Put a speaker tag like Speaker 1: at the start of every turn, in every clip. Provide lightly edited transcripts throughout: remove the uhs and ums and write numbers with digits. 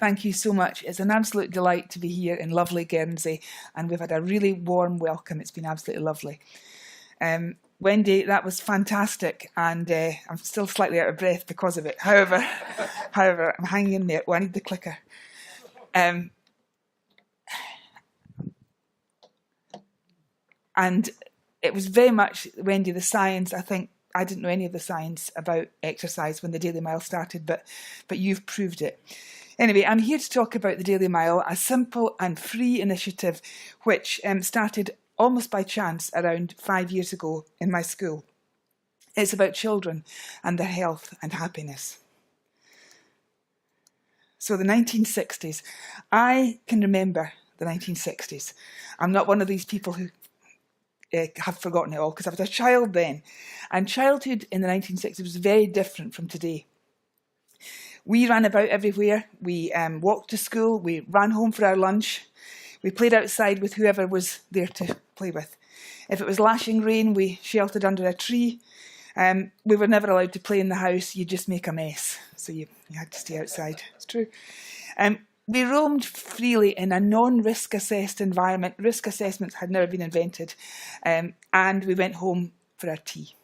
Speaker 1: Thank you so much. It's an absolute delight to be here in lovely Guernsey, and we've had a really warm welcome. It's been absolutely lovely. Wendy, that was fantastic, and I'm still slightly out of breath because of it. However, I'm hanging in there. Oh, I need the clicker. And it was very much, Wendy, the science. I think I didn't know any of the science about exercise when the Daily Mile started, but you've proved it. Anyway, I'm here to talk about the Daily Mile, a simple and free initiative which started almost by chance around 5 years ago in my school. It's about children and their health and happiness. So the 1960s. I can remember the 1960s. I'm not one of these people who have forgotten it all, because I was a child then. And childhood in the 1960s was very different from today. We ran about everywhere. We walked to school. We ran home for our lunch. We played outside with whoever was there to play with. If it was lashing rain, we sheltered under a tree. We were never allowed to play in the house. You just make a mess. So you had to stay outside. It's true. We roamed freely in a non-risk assessed environment. Risk assessments had never been invented. And we went home for our tea.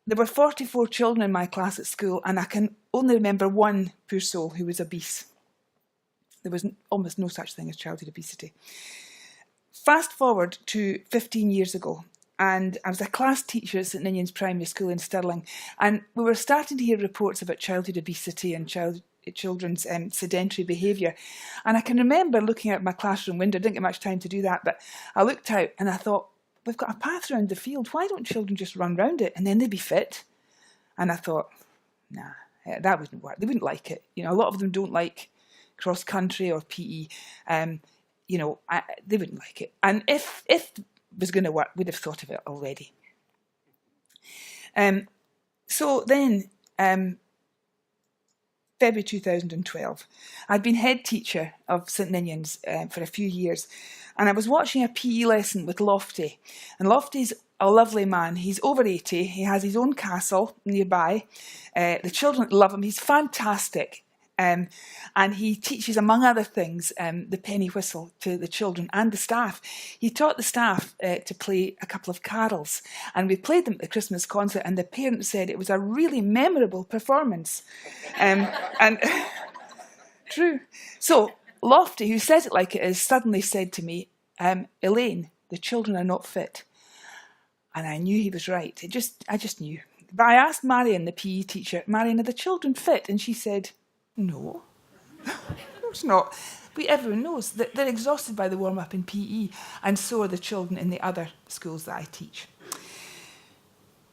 Speaker 1: There were 44 children in my class at school, and I can only remember one poor soul who was obese. There was almost no such thing as childhood obesity. Fast forward to 15 years ago, and I was a class teacher at St Ninian's Primary School in Stirling, and we were starting to hear reports about childhood obesity and children's sedentary behaviour. And I can remember looking out my classroom window. I didn't get much time to do that, but I looked out and I thought, we've got a path around the field. Why don't children just run round it and then they'd be fit? And I thought, nah, that wouldn't work. They wouldn't like it. You know, a lot of them don't like cross country or PE. They wouldn't like it. And if it was going to work, we'd have thought of it already. So then, February 2012, I'd been head teacher of St Ninian's for a few years, and I was watching a PE lesson with Lofty. And Lofty's a lovely man. He's over 80. He has his own castle nearby. The children love him. He's fantastic. And he teaches, among other things, the penny whistle to the children and the staff. He taught the staff to play a couple of carols, and we played them at the Christmas concert, and the parents said it was a really memorable performance. And true. So Lofty, who says it like it is, suddenly said to me, Elaine, the children are not fit. And I knew he was right. I just knew. But I asked Marion, the PE teacher, Marion, are the children fit? And she said, no, of course not. But everyone knows that they're exhausted by the warm-up in PE, and so are the children in the other schools that I teach.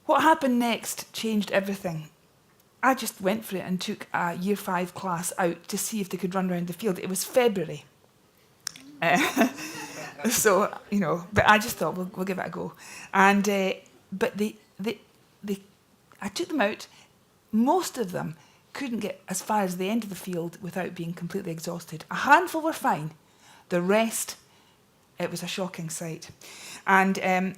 Speaker 1: What happened next changed everything. I just went for it and took a Year 5 class out to see if they could run around the field. It was February. So, but I just thought, we'll give it a go. And but I took them out. Most of them couldn't get as far as the end of the field without being completely exhausted. A handful were fine. The rest, it was a shocking sight. And they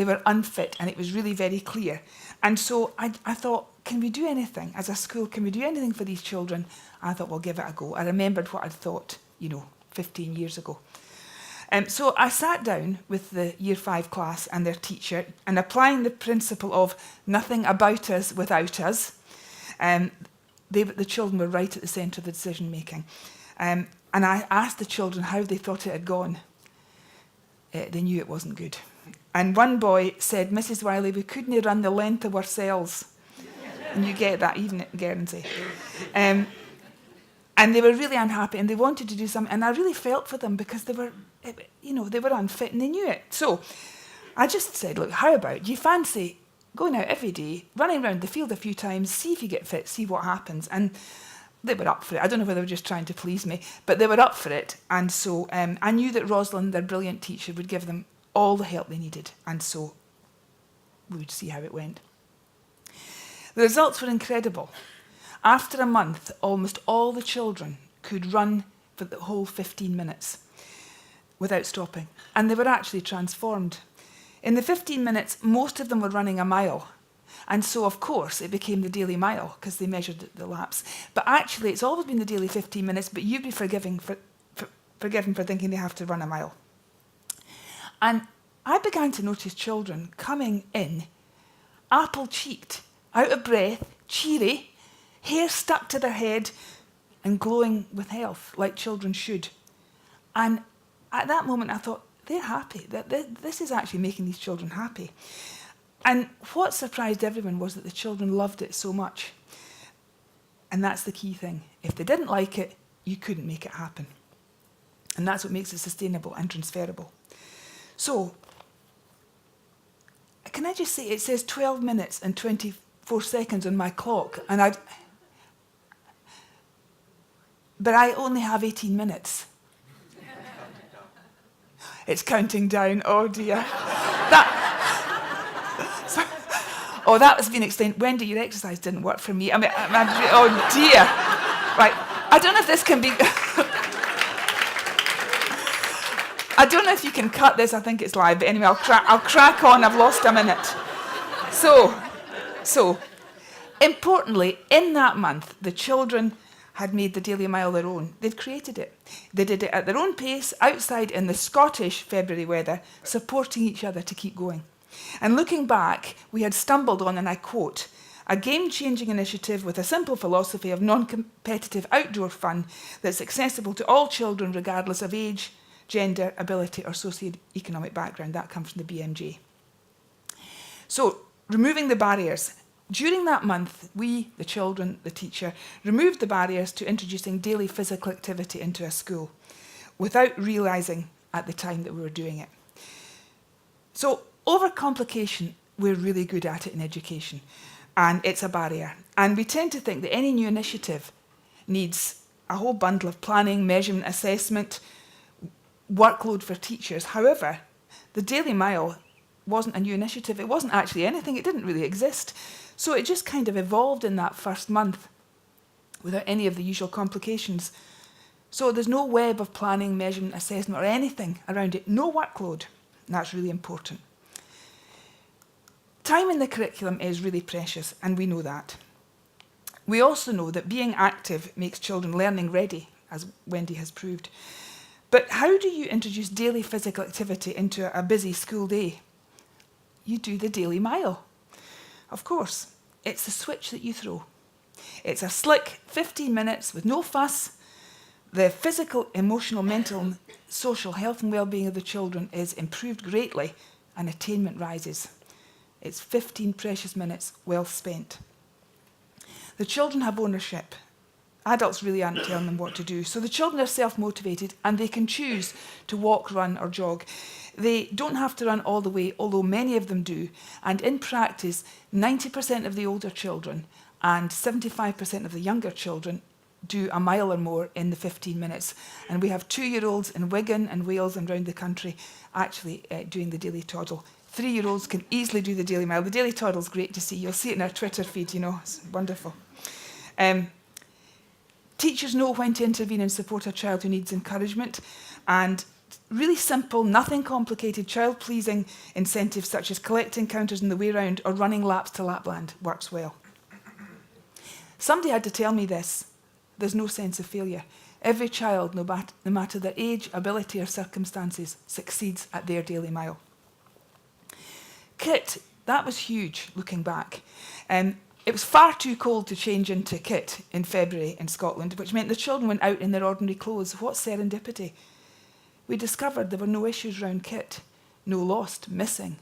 Speaker 1: were unfit, and it was really very clear. And so I thought, can we do anything as a school? Can we do anything for these children? I thought, we'll give it a go. I remembered what I'd thought, 15 years ago. So I sat down with the Year 5 class and their teacher, and applying the principle of nothing about us without us, the children were right at the centre of the decision making. And I asked the children how they thought it had gone. They knew it wasn't good. And one boy said, Mrs. Wylie, we couldn't run the length of ourselves. And you get that even at Guernsey. And they were really unhappy, and they wanted to do something. And I really felt for them, because they were unfit and they knew it. So I just said, look, how about you fancy going out every day, running around the field a few times, see if you get fit, see what happens. And they were up for it. I don't know whether they were just trying to please me, but they were up for it. And so I knew that Rosalind, their brilliant teacher, would give them all the help they needed. And so we would see how it went. The results were incredible. After a month, almost all the children could run for the whole 15 minutes without stopping. And they were actually transformed. In the 15 minutes, most of them were running a mile. And so, of course, it became the daily mile because they measured the laps. But actually, it's always been the daily 15 minutes, but you'd be forgiven for thinking they have to run a mile. And I began to notice children coming in, apple-cheeked, out of breath, cheery, hair stuck to their head, and glowing with health, like children should. And at that moment, I thought, they're happy. This is actually making these children happy. And what surprised everyone was that the children loved it so much. And that's the key thing. If they didn't like it, you couldn't make it happen. And that's what makes it sustainable and transferable. So, can I just say, it says 12 minutes and 24 seconds on my clock, but I only have 18 minutes. It's counting down, oh dear. That was being explained. Wendy, your exercise didn't work for me. Oh dear. Right, I don't know if this can be... I don't know if you can cut this, I think it's live, but anyway, I'll crack on, I've lost a minute. So, importantly, in that month, the children had made the Daily Mile their own. They'd created it. They did it at their own pace, outside in the Scottish February weather, supporting each other to keep going. And looking back, we had stumbled on, and I quote, a game-changing initiative with a simple philosophy of non-competitive outdoor fun that's accessible to all children regardless of age, gender, ability or socio-economic background. That comes from the BMJ. So, removing the barriers. During that month, we, the children, the teacher, removed the barriers to introducing daily physical activity into a school without realising at the time that we were doing it. So, overcomplication, we're really good at it in education, and it's a barrier. And we tend to think that any new initiative needs a whole bundle of planning, measurement, assessment, workload for teachers. However, the Daily Mile wasn't a new initiative. It wasn't actually anything. It didn't really exist. So it just kind of evolved in that first month without any of the usual complications. So there's no web of planning, measurement, assessment or anything around it. No workload. And that's really important. Time in the curriculum is really precious, and we know that. We also know that being active makes children learning ready, as Wendy has proved. But how do you introduce daily physical activity into a busy school day? You do the Daily Mile. Of course, it's the switch that you throw. It's a slick 15 minutes with no fuss. The physical, emotional, mental and social health and well-being of the children is improved greatly and attainment rises. It's 15 precious minutes well spent. The children have ownership. Adults really aren't telling them what to do. So the children are self-motivated and they can choose to walk, run or jog. They don't have to run all the way, although many of them do. And in practice, 90% of the older children and 75% of the younger children do a mile or more in the 15 minutes. And we have 2-year-olds in Wigan and Wales and around the country actually doing the daily toddle. 3-year-olds can easily do the Daily Mile. The daily toddle is great to see. You'll see it in our Twitter feed, you know, it's wonderful. Teachers know when to intervene and support a child who needs encouragement, and really simple, nothing complicated, child-pleasing incentives such as collecting counters on the way round or running laps to Lapland works well. Somebody had to tell me this. There's no sense of failure. Every child, no matter their age, ability or circumstances, succeeds at their Daily Mile. Kit, that was huge looking back. It was far too cold to change into kit in February in Scotland, which meant the children went out in their ordinary clothes. What serendipity. We discovered there were no issues around kit. No lost, missing,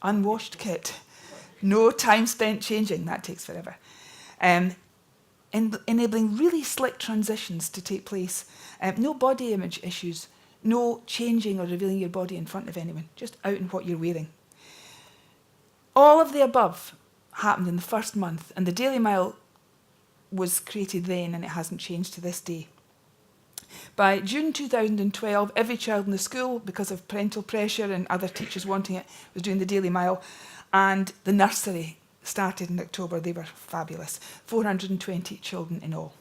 Speaker 1: unwashed kit. No time spent changing. That takes forever. Enabling really slick transitions to take place. No body image issues. No changing or revealing your body in front of anyone. Just out in what you're wearing. All of the above happened in the first month, and the Daily Mile was created then and it hasn't changed to this day. By June 2012, every child in the school, because of parental pressure and other teachers wanting it, was doing the Daily Mile, and the nursery started in October. They were fabulous. 420 children in all.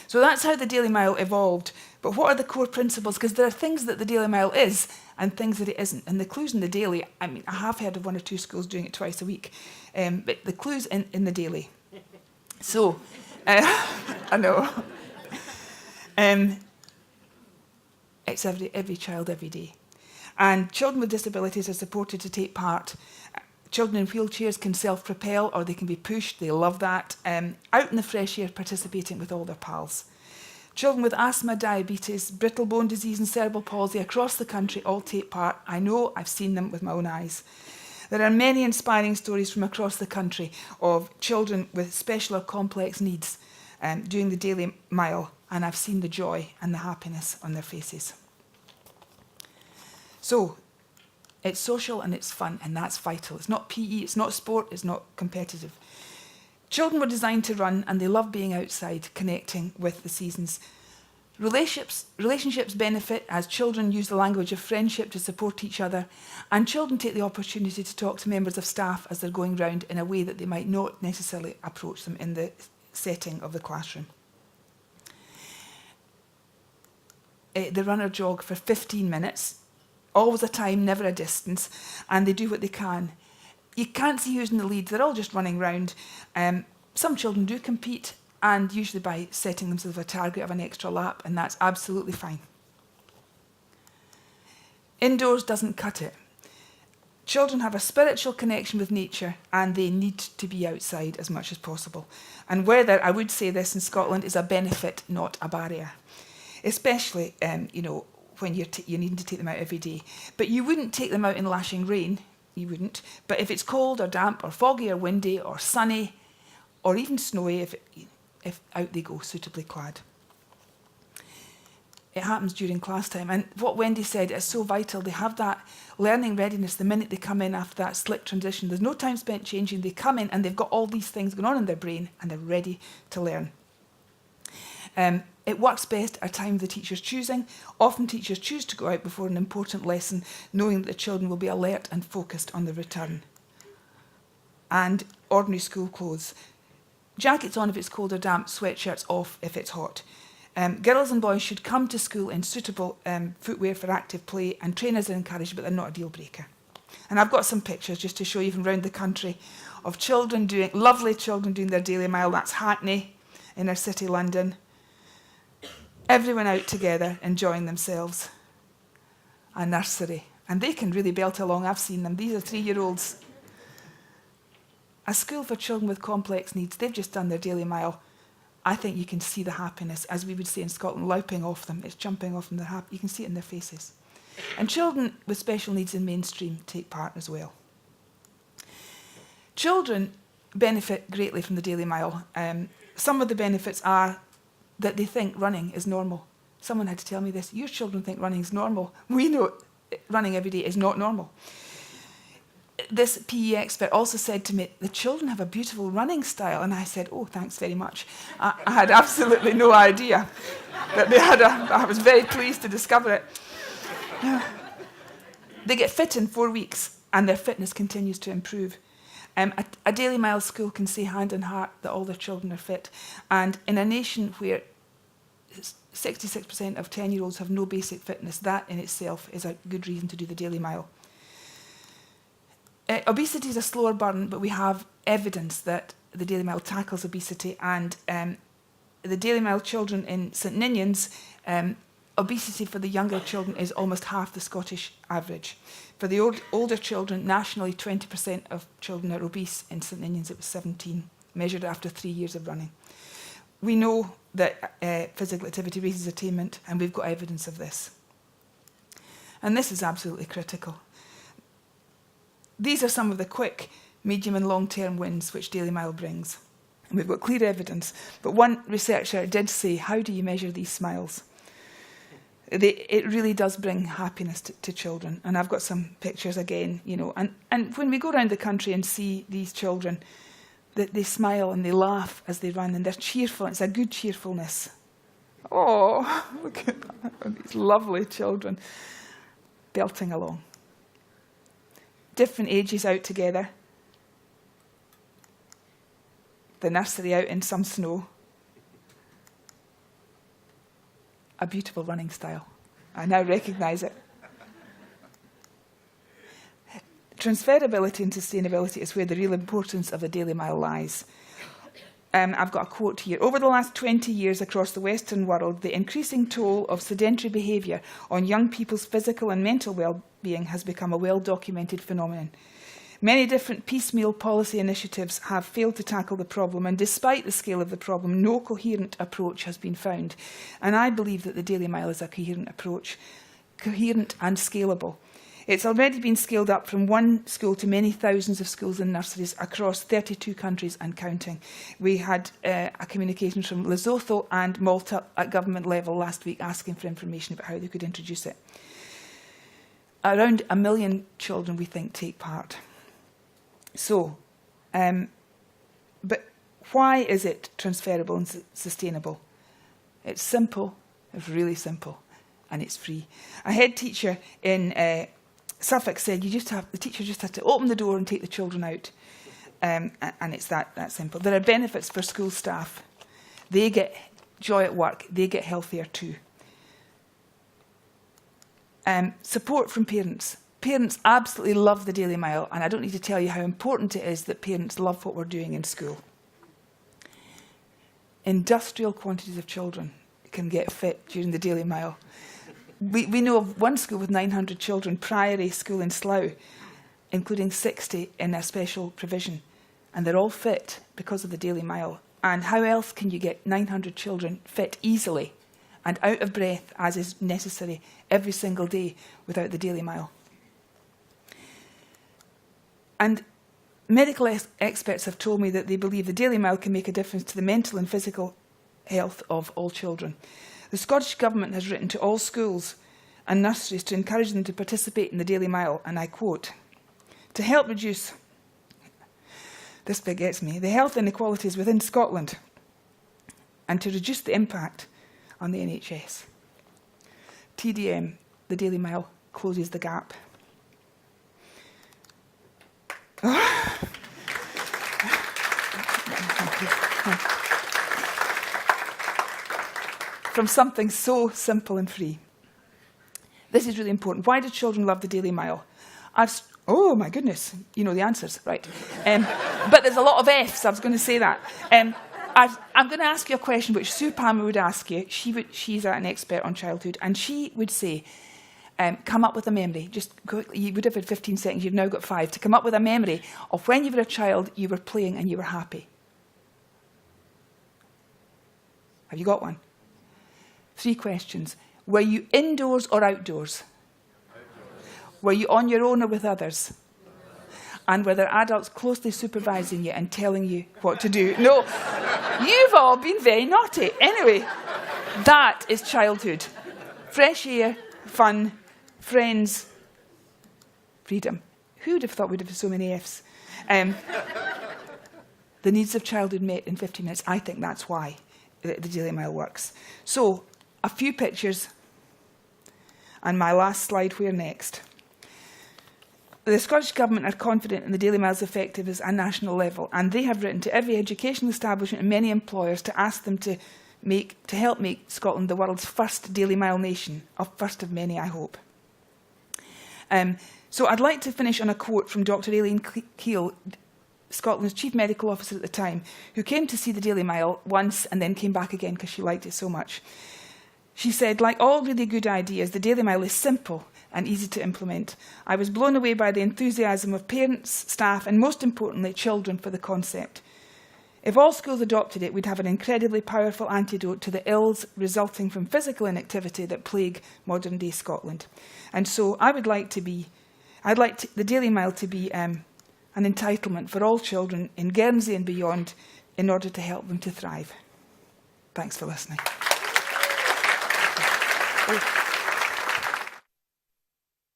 Speaker 1: So that's how the Daily Mile evolved. But what are the core principles? Because there are things that the Daily Mile is and things that it isn't. And the clues in the Daily, I mean, I have heard of 1 or 2 schools doing it twice a week, but the clues in the Daily. So, I know. It's every child, every day. And children with disabilities are supported to take part. Children in wheelchairs can self-propel or they can be pushed. They love that. Out in the fresh air, participating with all their pals. Children with asthma, diabetes, brittle bone disease and cerebral palsy across the country all take part. I know, I've seen them with my own eyes. There are many inspiring stories from across the country of children with special or complex needs doing the Daily Mile, and I've seen the joy and the happiness on their faces. So, it's social and it's fun, and that's vital. It's not PE, it's not sport, it's not competitive. Children were designed to run, and they love being outside, connecting with the seasons. Relationships benefit as children use the language of friendship to support each other, and children take the opportunity to talk to members of staff as they're going round in a way that they might not necessarily approach them in the setting of the classroom. They run or jog for 15 minutes, always a time, never a distance, and they do what they can. You can't see who's in the lead, they're all just running round. Some children do compete, and usually by setting themselves a target of an extra lap, and that's absolutely fine. Indoors doesn't cut it. Children have a spiritual connection with nature, and they need to be outside as much as possible. And weather, I would say this in Scotland, is a benefit, not a barrier. Especially, when you're needing to take them out every day. But you wouldn't take them out in lashing rain, you wouldn't. But if it's cold or damp or foggy or windy or sunny or even snowy, if out they go, suitably clad. It happens during class time. And what Wendy said is so vital. They have that learning readiness the minute they come in after that slick transition. There's no time spent changing. They come in and they've got all these things going on in their brain and they're ready to learn. It works best at a time the teacher's choosing. Often teachers choose to go out before an important lesson, knowing that the children will be alert and focused on the return. And ordinary school clothes. Jackets on if it's cold or damp, sweatshirts off if it's hot. Girls and boys should come to school in suitable footwear for active play, and trainers are encouraged, but they're not a deal breaker. And I've got some pictures just to show you from around the country of lovely children doing their Daily Mile. That's Hackney, inner city London. Everyone out together, enjoying themselves. A nursery. And they can really belt along. I've seen them. These are 3-year-olds. A school for children with complex needs. They've just done their Daily Mile. I think you can see the happiness, as we would say in Scotland, louping off them. It's jumping off them. You can see it in their faces. And children with special needs in mainstream take part as well. Children benefit greatly from the Daily Mile. Some of the benefits are that they think running is normal. Someone had to tell me this. Your children think running is normal. We know running every day is not normal. This PE expert also said to me, the children have a beautiful running style. And I said, oh, thanks very much. I had absolutely no idea that they had I was very pleased to discover it. They get fit in 4 weeks, and their fitness continues to improve. A Daily Mile school can say hand on heart that all their children are fit. And in a nation where 66% of 10-year-olds have no basic fitness, that in itself is a good reason to do the Daily Mile. Obesity is a slower burn, but we have evidence that the Daily Mile tackles obesity, and the Daily Mile children in St Ninians, obesity for the younger children is almost half the Scottish average. For the older children, nationally 20% of children are obese. In St Ninians it was 17, measured after 3 years of running. We know that physical activity raises attainment, and we've got evidence of this. And this is absolutely critical. These are some of the quick, medium and long-term wins which Daily Mile brings. And we've got clear evidence. But one researcher did say, how do you measure these smiles? It really does bring happiness to children. And I've got some pictures again, And when we go around the country and see these children, they smile and they laugh as they run, and they're cheerful. It's a good cheerfulness. Oh, look at that. These lovely children belting along. Different ages out together. The nursery out in some snow. a beautiful running style. I now recognise it. Transferability and sustainability is where the real importance of the Daily Mile lies. I've got a quote here. Over the last 20 years across the Western world, the increasing toll of sedentary behaviour on young people's physical and mental well-being has become a well-documented phenomenon. Many different piecemeal policy initiatives have failed to tackle the problem, and despite the scale of the problem, no coherent approach has been found. And I believe that the Daily Mile is a coherent approach, coherent and scalable. It's already been scaled up from one school to many thousands of schools and nurseries across 32 countries and counting. We had a communication from Lesotho and Malta at government level last week asking for information about how they could introduce it. Around 1 million children, we think, take part. So, but why is it transferable and sustainable? It's simple, it's really simple, and it's free. A head teacher in Suffolk said the teacher just has to open the door and take the children out, and it's that simple. There are benefits for school staff. They get joy at work. They get healthier too. Support from parents. Parents absolutely love the Daily Mile, and I don't need to tell you how important it is that parents love what we're doing in school. Industrial quantities of children can get fit during the Daily Mile. We know of one school with 900 children, Priory School in Slough, including 60 in a special provision. And they're all fit because of the Daily Mile. And how else can you get 900 children fit easily and out of breath, as is necessary, every single day without the Daily Mile? And medical experts have told me that they believe the Daily Mile can make a difference to the mental and physical health of all children. The Scottish Government has written to all schools and nurseries to encourage them to participate in the Daily Mile, and I quote, "To help reduce," this bit gets me, "the health inequalities within Scotland and to reduce the impact on the NHS. TDM, the Daily Mile closes the gap." From something so simple and free. This is really important. Why do children love the Daily Mile? Oh my goodness, you know the answers, right? But there's a lot of Fs, I was going to say that. I'm going to ask you a question which Sue Palmer would ask you. She's an expert on childhood, and she would say, come up with a memory. Just quickly, you would have had 15 seconds, you've now got 5, to come up with a memory of when you were a child, you were playing and you were happy. Have you got one? 3 questions. Were you indoors or outdoors? Outdoors. Were you on your own or with others? And were there adults closely supervising you and telling you what to do? No, you've all been very naughty. Anyway, that is childhood. Fresh air, fun, friends, freedom. Who would have thought we'd have so many Fs? The needs of childhood met in 15 minutes. I think that's why the Daily Mile works. So, a few pictures, and my last slide, where next? The Scottish Government are confident in the Daily Mile's effectiveness at a national level, and they have written to every educational establishment and many employers to ask them to help make Scotland the world's first Daily Mile nation, a first of many, I hope. So I'd like to finish on a quote from Dr. Elaine Keel, Scotland's Chief Medical Officer at the time, who came to see the Daily Mile once and then came back again because she liked it so much. She said, "Like all really good ideas, the Daily Mile is simple and easy to implement. I was blown away by the enthusiasm of parents, staff, and most importantly, children for the concept. If all schools adopted it, we'd have an incredibly powerful antidote to the ills resulting from physical inactivity that plague modern-day Scotland. And so I'd like the Daily Mile to be an entitlement for all children in Guernsey and beyond in order to help them to thrive." Thanks for listening. Oh.